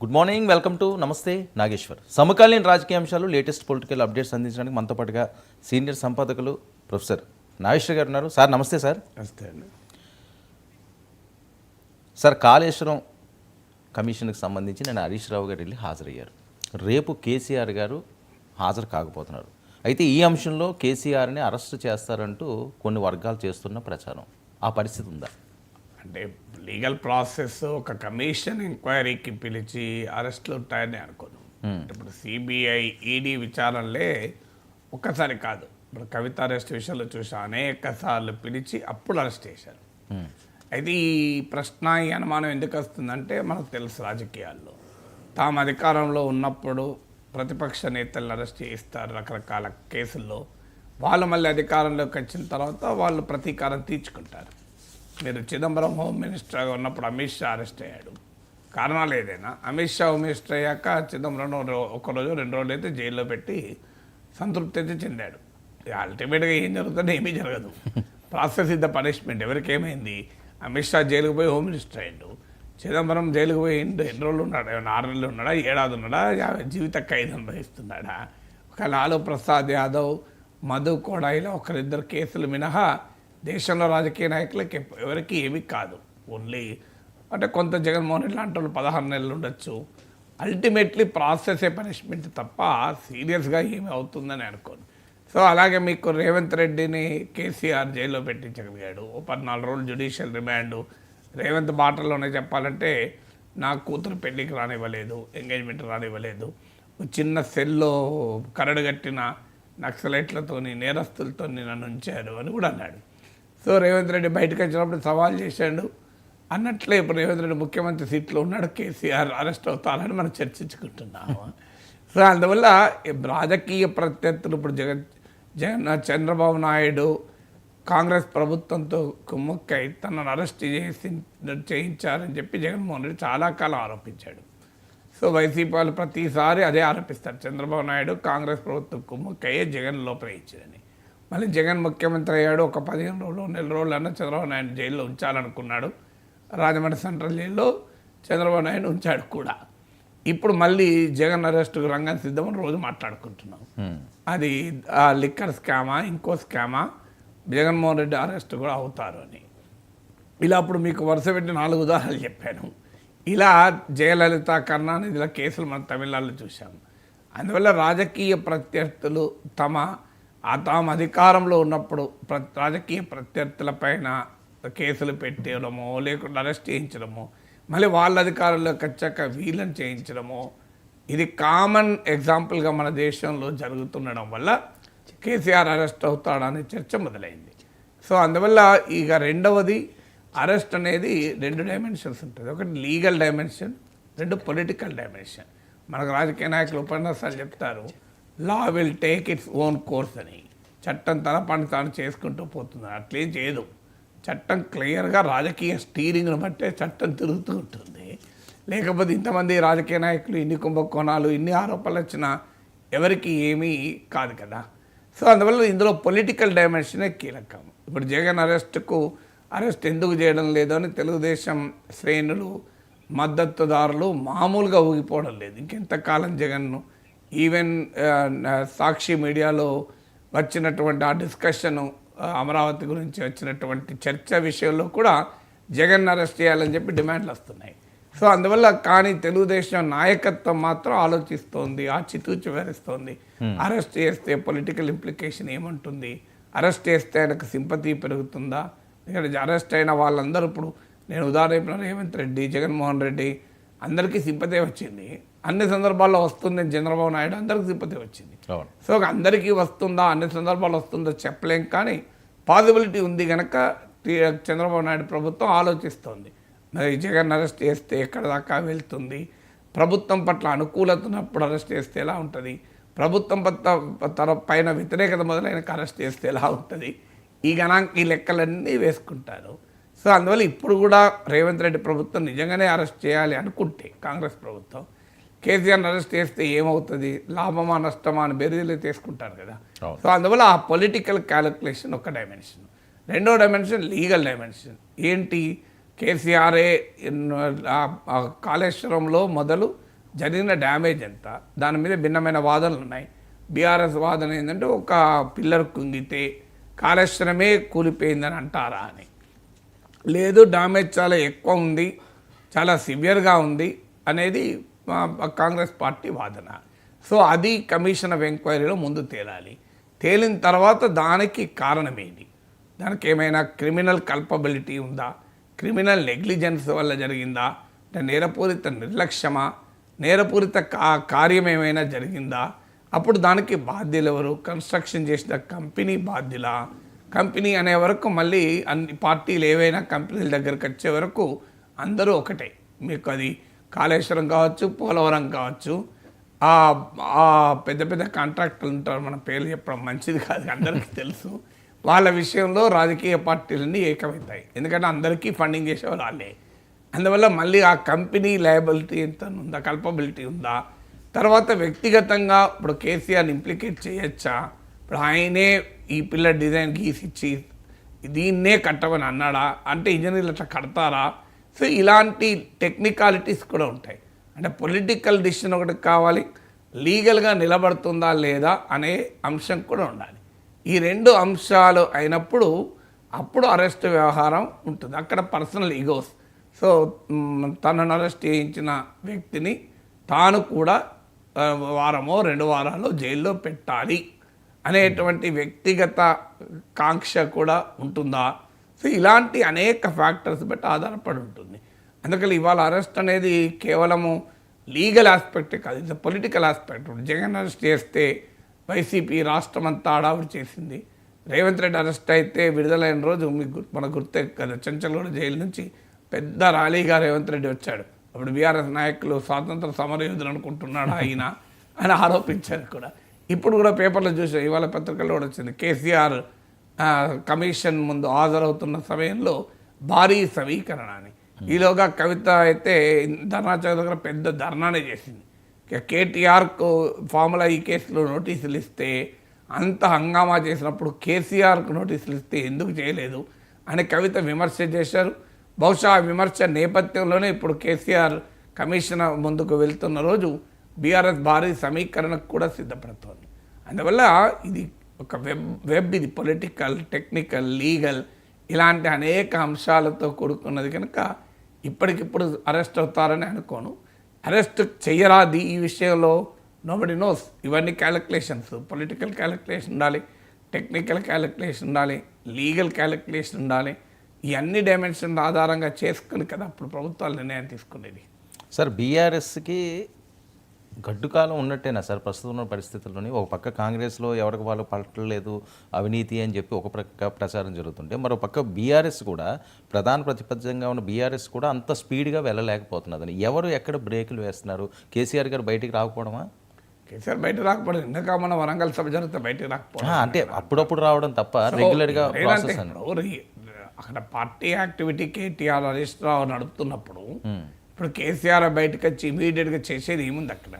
Good morning, welcome to నమస్తే నాగేశ్వర్. సమకాలీన రాజకీయ అంశాలు, లేటెస్ట్ పొలిటికల్ అప్డేట్స్ అందించడానికి మనతో పాటుగా సీనియర్ సంపాదకులు ప్రొఫెసర్ నాగేశ్వర్ గారు ఉన్నారు. సార్ నమస్తే. సార్ నమస్తే అండి. సార్, కాళేశ్వరం కమిషన్కి సంబంధించి నేను హరీష్ రావు గారు వెళ్ళి హాజరయ్యారు. రేపు కేసీఆర్ గారు హాజరు కాకపోతున్నారు. అయితే ఈ అంశంలో కేసీఆర్ని అరెస్ట్ చేస్తారంటూ కొన్ని వర్గాలు చేస్తున్న ప్రచారం, ఆ పరిస్థితి ఉందా? అంటే లీగల్ ప్రాసెస్ ఒక కమిషన్ ఎంక్వైరీకి పిలిచి అరెస్టులు ఉంటాయని అనుకోను. ఇప్పుడు సిబిఐ ఈడీ విచారణలే ఒక్కసారి కాదు, ఇప్పుడు కవిత అరెస్ట్ విషయంలో చూసి అనేక సార్లు పిలిచి అప్పుడు అరెస్ట్ చేశారు. అయితే ఈ ప్రశ్న, ఈ అనుమానం ఎందుకు వస్తుందంటే మనకు తెలుసు, రాజకీయాల్లో తాము అధికారంలో ఉన్నప్పుడు ప్రతిపక్ష నేతలను అరెస్ట్ చేయిస్తారు రకరకాల కేసుల్లో. వాళ్ళు మళ్ళీ అధికారంలోకి వచ్చిన తర్వాత వాళ్ళు ప్రతీకారం తీర్చుకుంటారు. మీరు చిదంబరం హోమ్ మినిస్టర్గా ఉన్నప్పుడు అమిత్ షా అరెస్ట్ అయ్యాడు. కారణాలు ఏదైనా, అమిత్ షా హోమ్ మినిస్టర్ అయ్యాక చిదంబరం ఒకరోజు 2 రోజులు అయితే జైల్లో పెట్టి సంతృప్తి అయితే చెందాడు. అల్టిమేట్గా ఏం జరుగుతుందో ఏమీ జరగదు. Process is the punishment. ఎవరికి ఏమైంది? అమిత్ షా జైలుకు పోయి హోమ్ మినిస్టర్ అయ్యాడు. చిదంబరం జైలుకు పోయి ఎన్ని రోజులు ఉన్నాడు? 6 నెలలు ఉన్నాడా, 7 ఏడాది ఉన్నాడా, జీవిత ఖైదు అనుభవిస్తున్నాడా? ఒక లాలూ ప్రసాద్ యాదవ్, మధు కూడా ఇలా ఒకరిద్దరు కేసులు మినహా దేశంలో రాజకీయ నాయకులకి ఎవరికి ఏమీ కాదు. ఓన్లీ అంటే కొంత జగన్మోహన్ రెడ్డి లాంటి వాళ్ళు 16 నెలలు ఉండొచ్చు. అల్టిమేట్లీ ప్రాసెసే పనిష్మెంట్ తప్ప సీరియస్గా ఏమి అవుతుందని అనుకోను. సో అలాగే మీకు రేవంత్ రెడ్డిని కేసీఆర్ జైల్లో పెట్టించగలిగాడు. 14 రోజులు జ్యుడిషియల్ రిమాండ్. రేవంత్ మాటల్లోనే చెప్పాలంటే నా కూతురు పెళ్ళికి రానివ్వలేదు, ఎంగేజ్మెంట్ రానివ్వలేదు, చిన్న సెల్లో కరడుగట్టిన నక్సలైట్లతోని, నేరస్తులతో నన్ను ఉంచారు అని కూడా అన్నాడు. సో రేవంత్ రెడ్డి బయటకు వచ్చినప్పుడు సవాల్ చేశాడు. అన్నట్లే ఇప్పుడు రేవంత్ రెడ్డి ముఖ్యమంత్రి సీట్లో ఉన్నాడు, కేసీఆర్ అరెస్ట్ అవుతారని మనం చర్చించుకుంటున్నాము. సో అందువల్ల రాజకీయ ప్రత్యర్థులు ఇప్పుడు చంద్రబాబు నాయుడు కాంగ్రెస్ ప్రభుత్వంతో కుమ్ముక్కై తనను అరెస్ట్ చేయించారని చెప్పి జగన్మోహన్ రెడ్డి చాలా కాలం ఆరోపించాడు. సో వైసీపీ వాళ్ళు ప్రతిసారి అదే ఆరోపిస్తారు, చంద్రబాబు నాయుడు కాంగ్రెస్ ప్రభుత్వం కుమ్ముక్కయ్యే జగన్ లోపల ఇచ్చారని. మళ్ళీ జగన్ ముఖ్యమంత్రి అయ్యాడు, ఒక 15 రోజులు 4 రోజులు అన్న చంద్రబాబు నాయుడు జైల్లో ఉంచాలనుకున్నాడు. రాజమండ్రి సెంట్రల్ జైల్లో చంద్రబాబు నాయుడు ఉంచాడు కూడా. ఇప్పుడు మళ్ళీ జగన్ అరెస్టుకు రంగం సిద్ధమని రోజు మాట్లాడుకుంటున్నాం. అది లిక్కర్ స్కామా, ఇంకో స్కామా, జగన్మోహన్ రెడ్డి అరెస్ట్ కూడా అవుతారు అని. ఇలా అప్పుడు మీకు వరుస పెట్టి 4 ఉదాహరణలు చెప్పాను. ఇలా జయలలిత, కరుణానిధిల కేసులు మనం తమిళనాడులో చూసాం. అందువల్ల రాజకీయ ప్రత్యర్థులు తాము అధికారంలో ఉన్నప్పుడు రాజకీయ ప్రత్యర్థులపైన కేసులు పెట్టడమో, లేకుండా అరెస్ట్ చేయించడమో, మళ్ళీ వాళ్ళ అధికారంలోకి వచ్చాక వీళ్ళని చేయించడమో, ఇది కామన్ ఎగ్జాంపుల్గా మన దేశంలో జరుగుతుండడం వల్ల కేసీఆర్ అరెస్ట్ అవుతాడనే చర్చ మొదలైంది. సో అందువల్ల ఇక రెండవది, అరెస్ట్ అనేది 2 డైమెన్షన్స్ ఉంటుంది. ఒకటి లీగల్ డైమెన్షన్, 2 పొలిటికల్ డైమెన్షన్. మనకు రాజకీయ నాయకులు ఉపన్యాసాలు చెప్తారు, law will take its own course అని. చట్టం తన పని తాను చేసుకుంటూ పోతుంది. అట్లేం చేయదు. చట్టం క్లియర్గా రాజకీయ స్టీరింగ్ను బట్టే చట్టం తిరుగుతూ ఉంటుంది. లేకపోతే ఇంతమంది రాజకీయ నాయకులు, ఇన్ని కుంభకోణాలు, ఇన్ని ఆరోపణలు వచ్చినా ఎవరికి ఏమీ కాదు కదా. సో అందువల్ల ఇందులో పొలిటికల్ డైమెన్షనే కీలకం. ఇప్పుడు జగన్ అరెస్ట్ ఎందుకు చేయడం లేదు అని తెలుగుదేశం శ్రేణులు, మద్దతుదారులు మామూలుగా ఊగిపోవడం లేదు. ఇంకెంతకాలం జగన్ను, ఈవెన్ సాక్షి మీడియాలో వచ్చినటువంటి ఆ డిస్కషను, అమరావతి గురించి వచ్చినటువంటి చర్చ విషయంలో కూడా జగన్ అరెస్ట్ చేయాలని చెప్పి డిమాండ్లు వస్తున్నాయి. సో అందువల్ల కానీ తెలుగుదేశం నాయకత్వం మాత్రం ఆలోచిస్తోంది, ఆచితూచి వివరిస్తోంది. అరెస్ట్ చేస్తే పొలిటికల్ ఇంప్లికేషన్ ఏముంటుంది, అరెస్ట్ చేస్తే ఆయనకు సింపతి పెరుగుతుందా? ఇక్కడ అరెస్ట్ అయిన వాళ్ళందరూ, ఇప్పుడు నేను ఉదాహరణ రేవంత్ రెడ్డి, జగన్మోహన్ రెడ్డి అందరికీ సింపతి వచ్చింది. అన్ని సందర్భాల్లో వస్తుంది. చంద్రబాబు నాయుడు అందరికీ సింపతి వచ్చింది. సో అందరికీ వస్తుందా, అన్ని సందర్భాల్లో వస్తుందో చెప్పలేం. కానీ పాసిబిలిటీ ఉంది కనుక చంద్రబాబు నాయుడు ప్రభుత్వం ఆలోచిస్తోంది. మరి జగన్ అరెస్ట్ చేస్తే ఎక్కడ దాకా వెళ్తుంది, ప్రభుత్వం పట్ల అనుకూలత ఉన్నప్పుడు అరెస్ట్ చేస్తే ఎలా ఉంటుంది, ప్రభుత్వం పైన వ్యతిరేకత మొదలైన అరెస్ట్ చేస్తే ఎలా ఉంటుంది, ఈ లెక్కలన్నీ వేసుకుంటారు. సో అందువల్ల ఇప్పుడు కూడా రేవంత్ రెడ్డి ప్రభుత్వం నిజంగానే అరెస్ట్ చేయాలి అనుకుంటే, కాంగ్రెస్ ప్రభుత్వం కేసీఆర్ని అరెస్ట్ చేస్తే ఏమవుతుంది, లాభమా నష్టమా అని బెరీలు తీసుకుంటారు కదా. సో అందువల్ల ఆ పొలిటికల్ క్యాలిక్యులేషన్ ఒక డైమెన్షన్. రెండో డైమెన్షన్ లీగల్ డైమెన్షన్. ఏంటి, కేసీఆర్ఏ కాళేశ్వరంలో మొదలు జరిగిన డ్యామేజ్ ఎంత, దాని మీద భిన్నమైన వాదనలు ఉన్నాయి. బీఆర్ఎస్ వాదన ఏంటంటే ఒక పిల్లర్ కుంగితే కాళేశ్వరమే కూలిపోయిందని అంటారా అని. లేదు, డ్యామేజ్ చాలా ఎక్కువ ఉంది, చాలా సివియర్గా ఉంది అనేది కాంగ్రెస్ పార్టీ వాదన. సో అది కమిషన్ ఆఫ్ ఎంక్వైరీలో ముందు తేలాలి. తేలిన తర్వాత దానికి కారణమేంటి, దానికి ఏమైనా క్రిమినల్ కల్పబిలిటీ ఉందా, క్రిమినల్ నెగ్లిజెన్స్ వల్ల జరిగిందా, అంటే నేరపూరిత నిర్లక్ష్యమా, నేరపూరిత కార్యం ఏమైనా జరిగిందా, అప్పుడు దానికి బాధ్యులు ఎవరు, కన్స్ట్రక్షన్ చేసిన కంపెనీ బాధ్యులా, కంపెనీ అనే వరకు మళ్ళీ అన్ని పార్టీలు ఏవైనా కంపెనీల దగ్గరికి వచ్చే వరకు అందరూ ఒకటే. మీకు అది కాళేశ్వరం కావచ్చు, పోలవరం కావచ్చు, పెద్ద పెద్ద కాంట్రాక్టర్లు ఉంటారు, మన పేర్లు చెప్పడం మంచిది కాదు, అందరికీ తెలుసు. వాళ్ళ విషయంలో రాజకీయ పార్టీలన్నీ ఏకమవుతాయి, ఎందుకంటే అందరికీ ఫండింగ్ చేసేవాళ్ళు వాళ్ళే. అందువల్ల మళ్ళీ ఆ కంపెనీ లయబిలిటీ ఎంత ఉందా, కల్పబిలిటీ ఉందా, తర్వాత వ్యక్తిగతంగా ఇప్పుడు కేసీఆర్ని ఇంప్లికేట్ చేయొచ్చా, ఇప్పుడు ఆయనే ఈ పిల్లర్ డిజైన్ గీసిచ్చి దీన్నే కట్టమని అన్నాడా, అంటే ఇంజనీర్లు అట్లా కడతారా. సో ఇలాంటి టెక్నికాలిటీస్ కూడా ఉంటాయి. అంటే పొలిటికల్ డిసిషన్ ఒకటి కావాలి, లీగల్గా నిలబడుతుందా లేదా అనే అంశం కూడా ఉండాలి. ఈ రెండు అంశాలు అయినప్పుడు అప్పుడు అరెస్ట్ వ్యవహారం ఉంటుంది. అక్కడ పర్సనల్ ఈగోస్, సో తనను అరెస్ట్ చేయించిన వ్యక్తిని తాను కూడా వారమో 2 వారాలు జైల్లో పెట్టాలి అనేటువంటి వ్యక్తిగత కాంక్ష కూడా ఉంటుందా. సో ఇలాంటి అనేక ఫ్యాక్టర్స్ బట్టి ఆధారపడి ఉంటుంది. అందుకని ఇవాళ అరెస్ట్ అనేది కేవలము లీగల్ ఆస్పెక్టే కాదు, ఇది పొలిటికల్ ఆస్పెక్ట్. జగన్ అరెస్ట్ చేస్తే వైసీపీ రాష్ట్రం అంతా ఆడావిడి చేసింది. రేవంత్ రెడ్డి అరెస్ట్ అయితే విడుదలైన రోజు మీకు మన గుర్తే కదా, చెంచల్గూడ జైలు నుంచి పెద్ద ర్యాలీగా రేవంత్ రెడ్డి వచ్చాడు. అప్పుడు బీఆర్ఎస్ నాయకులు స్వాతంత్ర సమరయోధులు అనుకుంటున్నాడు ఆయన అని ఆరోపించారు కూడా. ఇప్పుడు కూడా పేపర్లో చూసాం, ఇవాళ పత్రికల్లో కూడా వచ్చింది, కేసీఆర్ కమిషన్ ముందు హాజరవుతున్న సమయంలో భారీ సమీకరణ అని. ఈలోగా కవిత అయితే ధర్నా చౌక్ దగ్గర పెద్ద ధర్నానే చేసింది. కేటీఆర్కు ఫార్ములా ఈ కేసులో నోటీసులు ఇస్తే అంత హంగామా చేసినప్పుడు కేసీఆర్కు నోటీసులు ఇస్తే ఎందుకు చేయలేదు అని కవిత విమర్శ చేశారు. బహుశా ఆ విమర్శ నేపథ్యంలోనే ఇప్పుడు కేసీఆర్ కమిషన్ ముందుకు వెళ్తున్న రోజు బీఆర్ఎస్ భారీ సమీకరణకు కూడా సిద్ధపడుతోంది. అందువల్ల ఇది ఒక వెబ్ ఇది పొలిటికల్, టెక్నికల్, లీగల్ ఇలాంటి అనేక అంశాలతో కూడుకున్నది కనుక ఇప్పటికిప్పుడు అరెస్ట్ అవుతారని అనుకోను. అరెస్ట్ చెయ్యరాది ఈ విషయంలో నోబడి నోస్. ఇవన్నీ క్యాలిక్యులేషన్స్, పొలిటికల్ క్యాలిక్యులేషన్ ఉండాలి, టెక్నికల్ క్యాలిక్యులేషన్ ఉండాలి, లీగల్ క్యాలిక్యులేషన్ ఉండాలి. ఈ అన్ని డైమెన్షన్ ఆధారంగా చేసుకుని కదా అప్పుడు ప్రభుత్వాలు నిర్ణయం తీసుకునేది. సార్ బీఆర్ఎస్కి గడ్డుకాలం ఉన్నట్టేనా సార్ ప్రస్తుతం ఉన్న పరిస్థితుల్లోని? ఒక పక్క కాంగ్రెస్లో ఎవరికి వాళ్ళు పట్టలేదు అవినీతి అని చెప్పి ఒక పక్క ప్రచారం జరుగుతుంటే, మరో పక్క బీఆర్ఎస్ కూడా ప్రధాన ప్రతిపక్షంగా ఉన్న బీఆర్ఎస్ కూడా అంత స్పీడ్గా వెళ్ళలేకపోతున్నదని ఎవరు ఎక్కడ బ్రేకులు వేస్తున్నారు? కేసీఆర్ గారు బయటికి రాకపోవడమా? కేసీఆర్ బయట రాకపోవడం, ఇంకా మన వరంగల్ సభ జరిగితే బయటకు రాకపోవడం, అంటే అప్పుడప్పుడు రావడం తప్ప రెగ్యులర్గా ప్రాసెస్ అని. అక్కడ పార్టీ యాక్టివిటీ కేటీఆర్ హరీష్ రావు నడుపుతున్నప్పుడు ఇప్పుడు కేసీఆర్ బయటకు వచ్చి ఇమీడియట్గా చేసేది ఏముంది అక్కడ?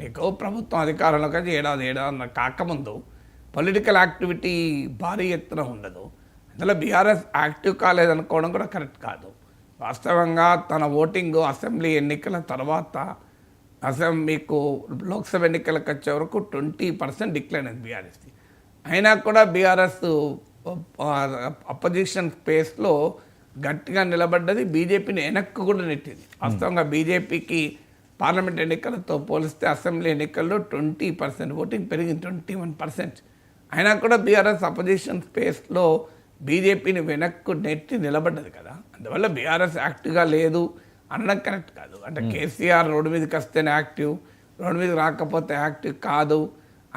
నీకు ప్రభుత్వం అధికారంలోకి వచ్చి ఏడాది కాకముందు పొలిటికల్ యాక్టివిటీ భారీ ఎత్తున ఉండదు. అందులో బీఆర్ఎస్ యాక్టివ్ కాలేదనుకోవడం కూడా కరెక్ట్ కాదు. వాస్తవంగా తన ఓటింగ్ అసెంబ్లీ ఎన్నికల తర్వాత మీకు లోక్సభ ఎన్నికలకు వచ్చే వరకు 20% డిక్లైన్ అయింది బీఆర్ఎస్ది. అయినా కూడా బీఆర్ఎస్ అపోజిషన్ స్పేస్లో గట్టిగా నిలబడ్డది, బీజేపీని వెనక్కు కూడా నెట్టింది. వాస్తవంగా బీజేపీకి పార్లమెంట్ ఎన్నికలతో పోలిస్తే అసెంబ్లీ ఎన్నికల్లో 20% ఓటింగ్ పెరిగింది, 21%. అయినా కూడా బీఆర్ఎస్ అపోజిషన్ స్పేస్లో బీజేపీని వెనక్కు నెట్టి నిలబడ్డది కదా. అందువల్ల బీఆర్ఎస్ యాక్టివ్గా లేదు అనడం కరెక్ట్ కాదు. అంటే కేసీఆర్ రోడ్డు మీదకి వస్తేనే యాక్టివ్, రోడ్డు మీదకి రాకపోతే యాక్టివ్ కాదు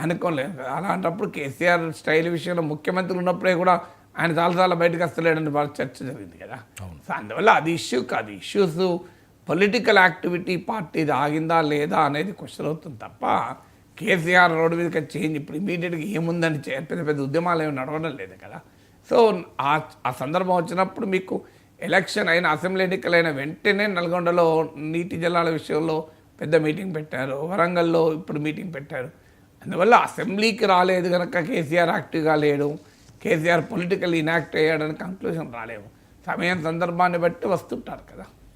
అనుకోలేదు కదా. అలాంటప్పుడు కేసీఆర్ స్టైల్ విషయంలో ముఖ్యమంత్రి ఉన్నప్పుడే కూడా ఆయన చాలా బయటకు వస్తలేడని బాగా చర్చ జరిగింది కదా. సో అందువల్ల అది ఇష్యూ కాదు. ఇష్యూస్ పొలిటికల్ యాక్టివిటీ పార్టీది ఆగిందా లేదా అనేది క్వశ్చన్ అవుతుంది తప్ప కేసీఆర్ రోడ్డు మీదకి చేంజ్ ఇప్పుడు ఇమీడియట్గా ఏముందని పెద్ద పెద్ద ఉద్యమాలు ఏమి నడవడం లేదు కదా. సో ఆ సందర్భం వచ్చినప్పుడు మీకు ఎలక్షన్ అయిన అసెంబ్లీ ఎన్నికలైన వెంటనే నల్గొండలో నీటి జలాల విషయంలో పెద్ద మీటింగ్ పెట్టారు, వరంగల్లో ఇప్పుడు మీటింగ్ పెట్టారు. అందువల్ల అసెంబ్లీకి రాలేదు కనుక కేసీఆర్ యాక్టివ్గా లేడు, కేసీఆర్ పొలిటికల్ ఇనాక్ట్ అయ్యాడని కంక్లూజన్ రాలేము. సమయం సందర్భాన్ని బట్టి వస్తుంటారు కదా.